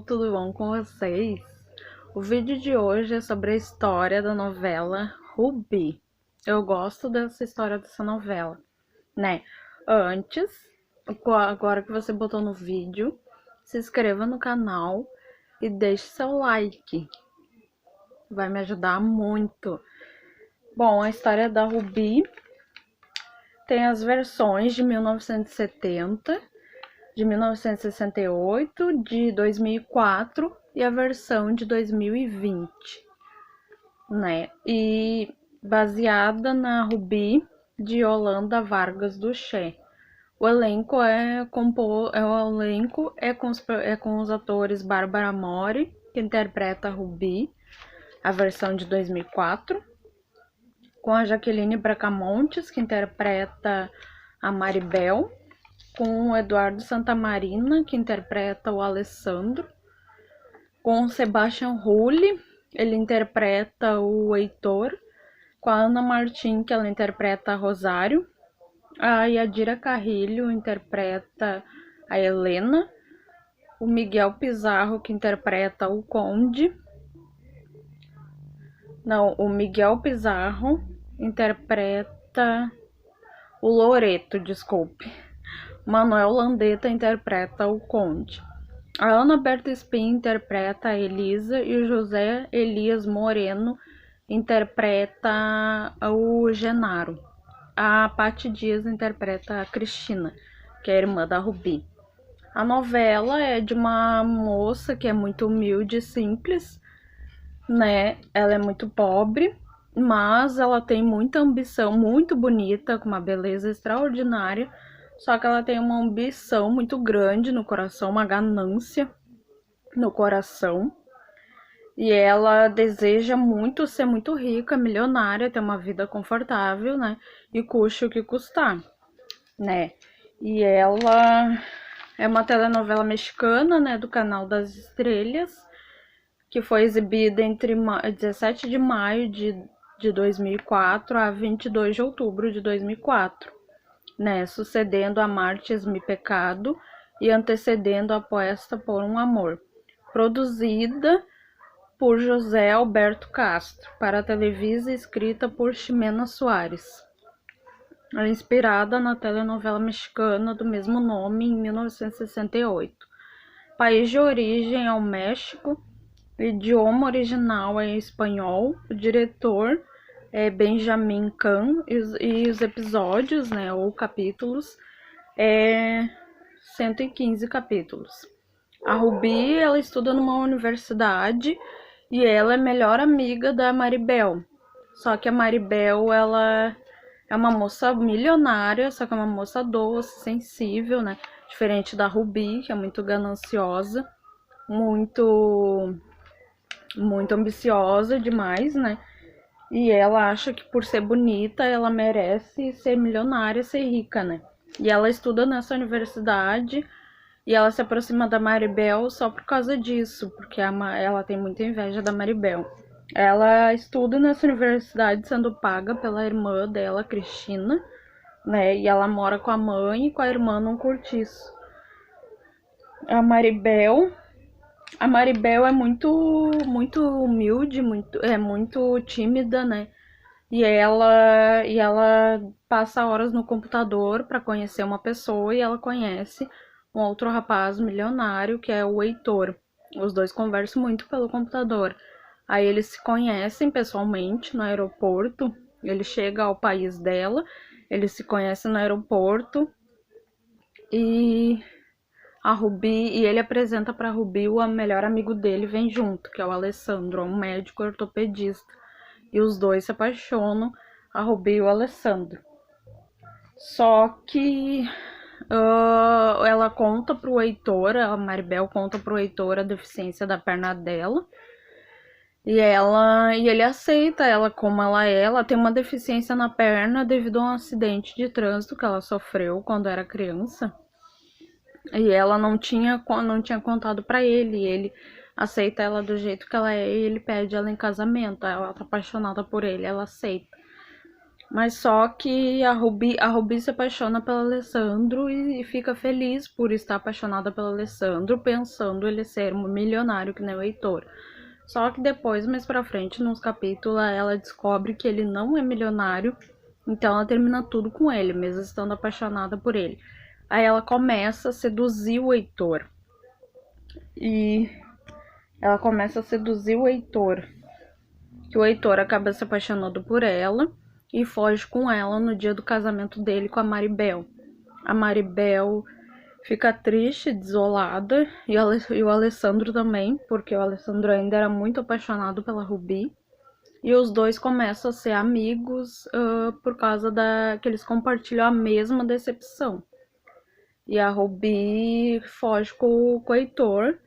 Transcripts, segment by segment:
pessoal, tudo bom com vocês? O vídeo de hoje é sobre a história da novela Rubi. Eu gosto dessa história dessa novela, né? Antes, agora que você botou no vídeo, se inscreva no canal e deixe seu like. Vai me ajudar muito. Bom, a história da Rubi tem as versões de 1970, de 1968, de 2004 e a versão de 2020, né? E baseada na Rubi de Yolanda Vargas Duché. O elenco é com os atores Bárbara Mori, que interpreta a Rubi, a versão de 2004, com a Jaqueline Bracamontes, que interpreta a Maribel, com o Eduardo Santamarina, que interpreta o Alessandro, com o Sebastian Rulli, ele interpreta o Heitor, com a Ana Martim, que ela interpreta a Rosário, a Yadira Carrilho interpreta a Helena, o Miguel Pizarro, que interpreta o Conde, o Miguel Pizarro interpreta o Loreto, desculpe. Manuel Landeta interpreta o Conde. A Ana Berta Spin interpreta a Elisa e o José Elias Moreno interpreta o Genaro. A Paty Dias interpreta a Cristina, que é a irmã da Rubi. A novela é de uma moça que é muito humilde e simples, né? Ela é muito pobre, mas ela tem muita ambição, muito bonita, com uma beleza extraordinária. Só que ela tem uma ambição muito grande no coração, uma ganância no coração. E ela deseja muito ser muito rica, milionária, ter uma vida confortável, né? E custe o que custar, né? E ela é uma telenovela mexicana, né? Do Canal das Estrelas, que foi exibida entre 17 de maio de 2004 a 22 de outubro de 2004. Né, sucedendo a Martes Me Pecado e antecedendo a Aposta por um Amor, produzida por José Alberto Castro, para a Televisa, escrita por Ximena Soares. É inspirada na telenovela mexicana do mesmo nome, em 1968. País de origem é o México, o idioma original é espanhol, o diretor é Benjamin Kahn, e os episódios, né, ou capítulos, é 115 capítulos. A Rubi, ela estuda numa universidade e ela é melhor amiga da Maribel. Só que a Maribel, ela é uma moça milionária, só que é uma moça doce, sensível, né? Diferente da Rubi, que é muito gananciosa, muito ambiciosa demais, né? E ela acha que por ser bonita, ela merece ser milionária, ser rica, né? E ela estuda nessa universidade e ela se aproxima da Maribel só por causa disso, porque ela tem muita inveja da Maribel. Ela estuda nessa universidade sendo paga pela irmã dela, Cristina, né? E ela mora com a mãe e com a irmã num cortiço. A Maribel é muito humilde, muito tímida, né? E ela passa horas no computador para conhecer uma pessoa e ela conhece um outro rapaz milionário que é o Heitor. Os dois conversam muito pelo computador. Aí eles se conhecem pessoalmente no aeroporto. Ele chega ao país dela, eles se conhecem no aeroporto e a Rubi, e ele apresenta para Rubi o melhor amigo dele, vem junto, que é o Alessandro, um médico ortopedista. E os dois se apaixonam, a Rubi e o Alessandro. Só que ela conta pro Heitor, a Maribel conta pro Heitor a deficiência da perna dela. E ele aceita ela como ela tem uma deficiência na perna devido a um acidente de trânsito que ela sofreu quando era criança. E ela não tinha contado pra ele, ele aceita ela do jeito que ela é e ele pede ela em casamento. Ela tá apaixonada por ele, ela aceita. Mas só que a Ruby se apaixona pelo Alessandro e fica feliz por estar apaixonada pelo Alessandro, pensando ele ser um milionário que nem o Heitor. Só que depois, mais pra frente, nos capítulos, ela descobre que ele não é milionário, então ela termina tudo com ele, mesmo estando apaixonada por ele. Aí ela começa a seduzir o Heitor. E ela começa a seduzir o Heitor, que o Heitor acaba se apaixonando por ela e foge com ela no dia do casamento dele com a Maribel. A Maribel fica triste, desolada, e o Alessandro também, porque o Alessandro ainda era muito apaixonado pela Ruby. E os dois começam a ser amigos por causa que eles compartilham a mesma decepção. E a Ruby foge com o Heitor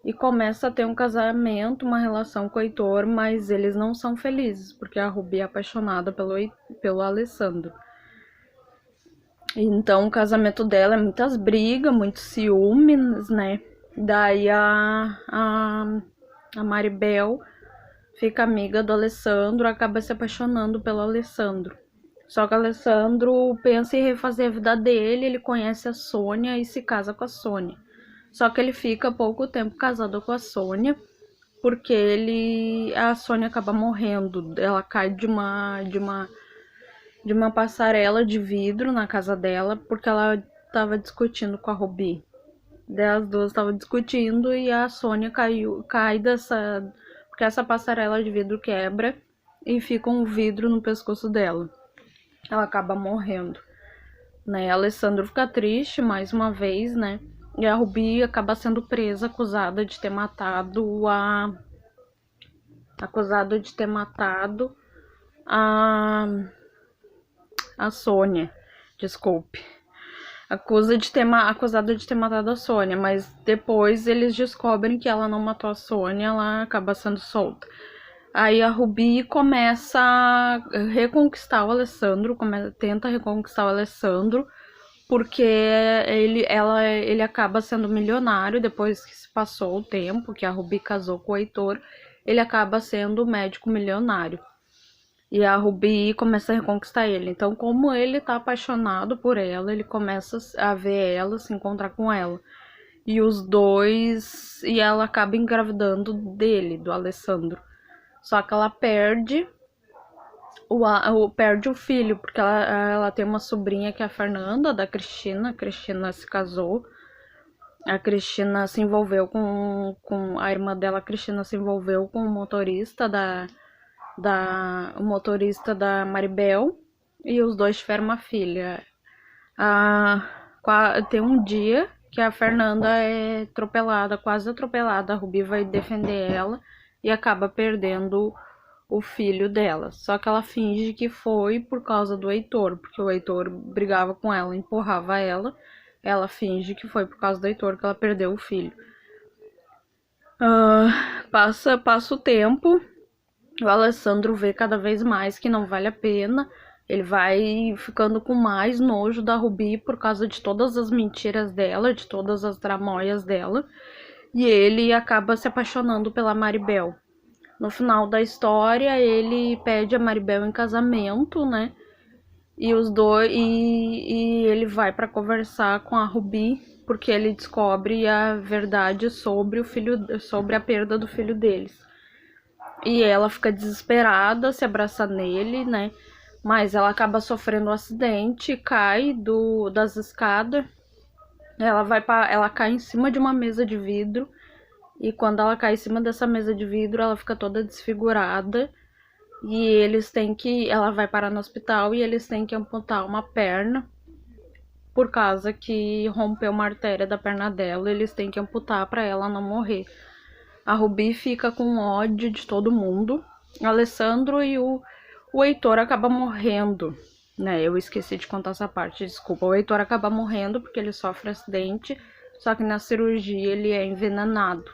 e começa a ter um casamento, uma relação com o Heitor, mas eles não são felizes, porque a Ruby é apaixonada pelo Alessandro. Então o casamento dela é muitas brigas, muitos ciúmes, né? Daí a Maribel fica amiga do Alessandro, acaba se apaixonando pelo Alessandro. Só que o Alessandro pensa em refazer a vida dele, ele conhece a Sônia e se casa com a Sônia. Só que ele fica pouco tempo casado com a Sônia, porque a Sônia acaba morrendo. Ela cai de uma passarela de vidro na casa dela, porque ela estava discutindo com a Ruby. Daí as duas estavam discutindo e a Sônia cai dessa, porque essa passarela de vidro quebra e fica um vidro no pescoço dela. Ela acaba morrendo, né? A Alessandro fica triste mais uma vez, né? E a Ruby acaba sendo presa, acusada de ter matado a Sônia, desculpe. Acusada de ter matado a Sônia, mas depois eles descobrem que ela não matou a Sônia, ela acaba sendo solta. Aí a Ruby começa a reconquistar o Alessandro, tenta reconquistar o Alessandro, porque ele acaba sendo milionário depois que se passou o tempo, que a Ruby casou com o Heitor, ele acaba sendo médico milionário. E a Ruby começa a reconquistar ele. Então, como ele tá apaixonado por ela, ele começa a ver ela, se encontrar com ela. E os dois. E ela acaba engravidando dele, do Alessandro. Só que ela perde o filho, porque ela tem uma sobrinha que é a Fernanda, da Cristina. A Cristina se casou. A Cristina se envolveu com a irmã dela, a Cristina se envolveu com o motorista o motorista da Maribel, e os dois tiveram uma filha. Tem um dia que a Fernanda é atropelada, quase atropelada. A Ruby vai defender ela e acaba perdendo o filho dela. Só que ela finge que foi por causa do Heitor, porque o Heitor brigava com ela, empurrava ela. Ela finge que foi por causa do Heitor que ela perdeu o filho. Passa o tempo. O Alessandro vê cada vez mais que não vale a pena. Ele vai ficando com mais nojo da Ruby por causa de todas as mentiras dela, de todas as tramóias dela. E ele acaba se apaixonando pela Maribel. No final da história, ele pede a Maribel em casamento, né? E os dois e ele vai para conversar com a Ruby, porque ele descobre a verdade sobre a perda do filho deles. E ela fica desesperada, se abraça nele, né? Mas ela acaba sofrendo um acidente, cai das escadas. Ela cai em cima de uma mesa de vidro. E quando ela cai em cima dessa mesa de vidro, ela fica toda desfigurada. E ela vai parar no hospital e eles têm que amputar uma perna. Por causa que rompeu uma artéria da perna dela, eles têm que amputar para ela não morrer. A Ruby fica com ódio de todo mundo. O Alessandro e o Heitor acabam morrendo, né? Eu esqueci de contar essa parte, desculpa. O Heitor acaba morrendo porque ele sofre acidente, só que na cirurgia ele é envenenado.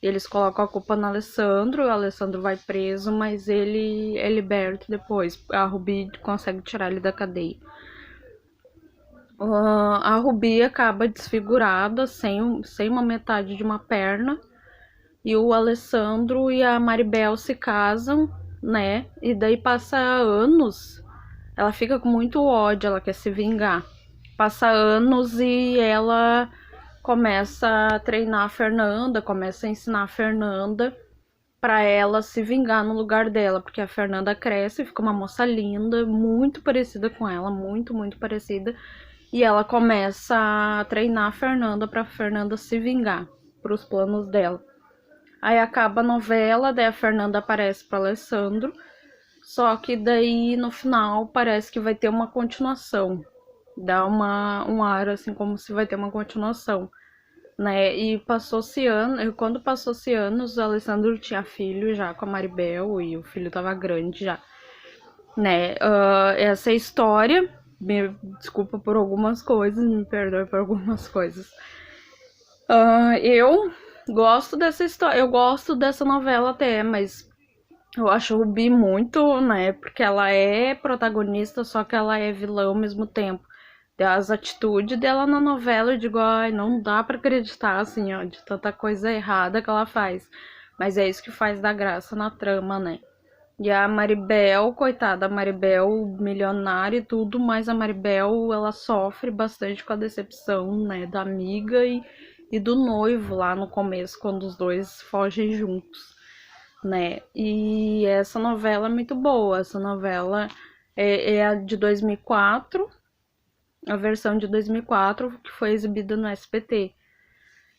Eles colocam a culpa no Alessandro, o Alessandro vai preso, mas ele é liberto depois. A Ruby consegue tirar ele da cadeia. A Ruby acaba desfigurada, sem uma metade de uma perna. E o Alessandro e a Maribel se casam, né? E daí passa anos ela fica com muito ódio, ela quer se vingar. Passa anos e ela começa a treinar a Fernanda, começa a ensinar a Fernanda pra ela se vingar no lugar dela, porque a Fernanda cresce, fica uma moça linda, muito parecida com ela, muito, muito parecida, e ela começa a treinar a Fernanda pra Fernanda se vingar, pros planos dela. Aí acaba a novela, daí a Fernanda aparece pro Alessandro, só que daí no final parece que vai ter uma continuação. Dá um ar assim como se vai ter uma continuação, né? E passou-se anos, quando passou-se anos, o Alessandro tinha filho já com a Maribel e o filho tava grande já, né? Essa é a história. Me desculpa por algumas coisas, me perdoe por algumas coisas. Eu gosto dessa história, eu gosto dessa novela até, mas eu acho Rubi muito, né? Porque ela é protagonista, só que ela é vilã ao mesmo tempo. As atitudes dela na novela, eu digo, ai, não dá pra acreditar, assim, ó, de tanta coisa errada que ela faz. Mas é isso que faz dar graça na trama, né? E a Maribel, coitada, a Maribel milionária e tudo, mas a Maribel, ela sofre bastante com a decepção, né, da amiga e do noivo lá no começo, quando os dois fogem juntos, né? E essa novela é muito boa, essa novela é a de 2004, a versão de 2004 que foi exibida no SBT.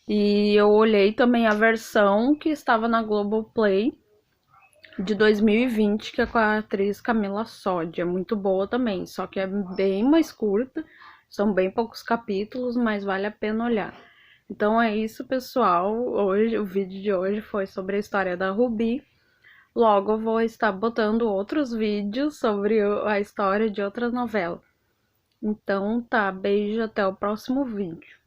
E eu olhei também a versão que estava na Globoplay de 2020, que é com a atriz Camila Sodi. É muito boa também, só que é bem mais curta, são bem poucos capítulos, mas vale a pena olhar. Então é isso, pessoal. Hoje, o vídeo de hoje foi sobre a história da Rubi. Logo eu vou estar botando outros vídeos sobre a história de outras novelas. Então tá, beijo, até o próximo vídeo.